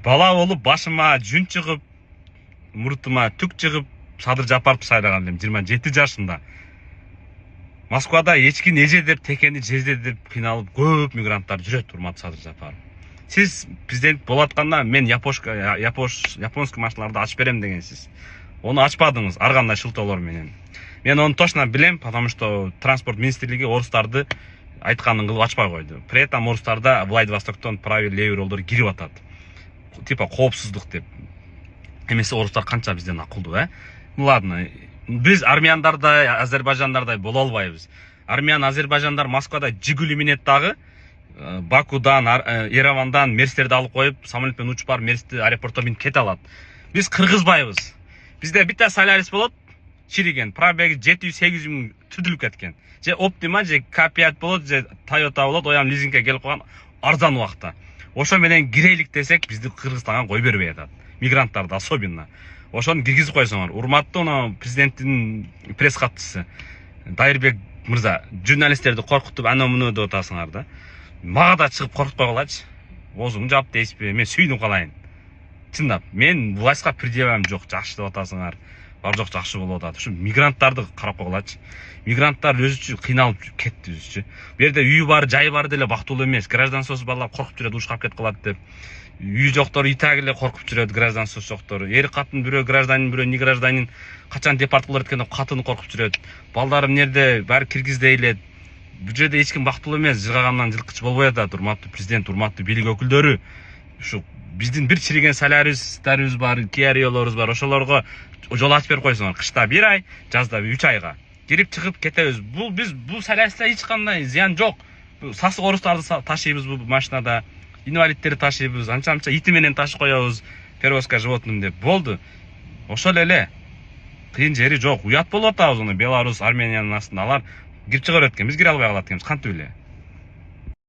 бала болуп башыма жүн чыгып, муртума түк чыгып, Садыр Жапаровду сайлаган элем 27 жашында. Москвада эчкин эже деп, текени жезде деп кыйналып көп мигранттар жүрөт, урматтуу Садыр Жапаров. Сиз президент болатканда мен японский машиналарды ачып берем дегенсиз. Onu açmadınız arganda şıltoолор менен. Мен onu точно билем, потому что транспорт министрлиги орустарды айтканын кылып ачпай койду. При этом орустарда Владивостоктон правый левый жолдор кирип атат. Типа коопсуздук деп. Эмесе орустар канча бизден акылдуу, Ну ладно. Биз армяндардай, азербайжандардай боло албайбыз. Армян, азербайжандар Москвада Жигули минет дагы, Бакудан, Еревандан Мерстерди алып коюп, самолетпен учуп барып Мерсти аэропортто минип кете алат. Биз кыргызбайбыз. Bizde bitta Solaris болот, чириген, пробеги 700-800 мың түдүлүп кеткен. Же Optima, же K5 болот, же Toyota болот, оям лизингке келип калган арзан убакта. Ошо менен кирелик десек, бизди Кыргызстанга кой бербей атат. Мигранттарды особенно. Ошону киргизип койсоңор. Урматтуу президенттин пресс катчысы Дайырбек мырза, журналисттерди коркутуп, аны-муну деп атасыңар да. Мага да чыгып коркутпой калачы. Озуң жап дейсизби? Мен сүйүнүп калайын. Чындап, мен властька предъявам жок, жакшы деп атасыңар. Бар жок жакшы болуп атат. Ушу мигранттарды карап койгулачы. Мигранттар өзүчө кыйналып кетти өзүчө. Бу жерде үйү бар, жайы бар деле бактылуу эмес. Граждансыз балдар коркуп жүрөт, ушкап кетип калат деп. Үйү жоктор итак эле коркуп жүрөт, граждансыз жоктор. Эр катын бирөө гражданин, бирөө не гражданин качан депорт болот экен деп катыны коркуп жүрөт. Балдарым нерде, баары киргизде эле. Бу жерде эч ким бактылуу эмес, жыргагандан жылкычы болбой атат. Урматтуу президент, урматтуу бийлик өкүлдөрү. Ушу биздин бир чириген Солярistарыбыз бар, Kia-Rio'лорубуз бар. Ошолорго жол ачып берип койсоңор. Кышта 1 ай, жазда 3 айга кирип чыгып кетебиз. Бул Солярistта эч кандай зыян жок. Сасык орустарды ташыйбыз бул машинада. Инвалидтерди ташыйбыз. Анча-мынча ити менен ташып коебуз. Перевозка животным деп болду. Ошол эле. Кыйын жери жок. Уят болуп атабыз, Беларусь, Армениянын астында алар кирип чыга берет экен. Биз кире албай калат экенбиз. Кантип эле?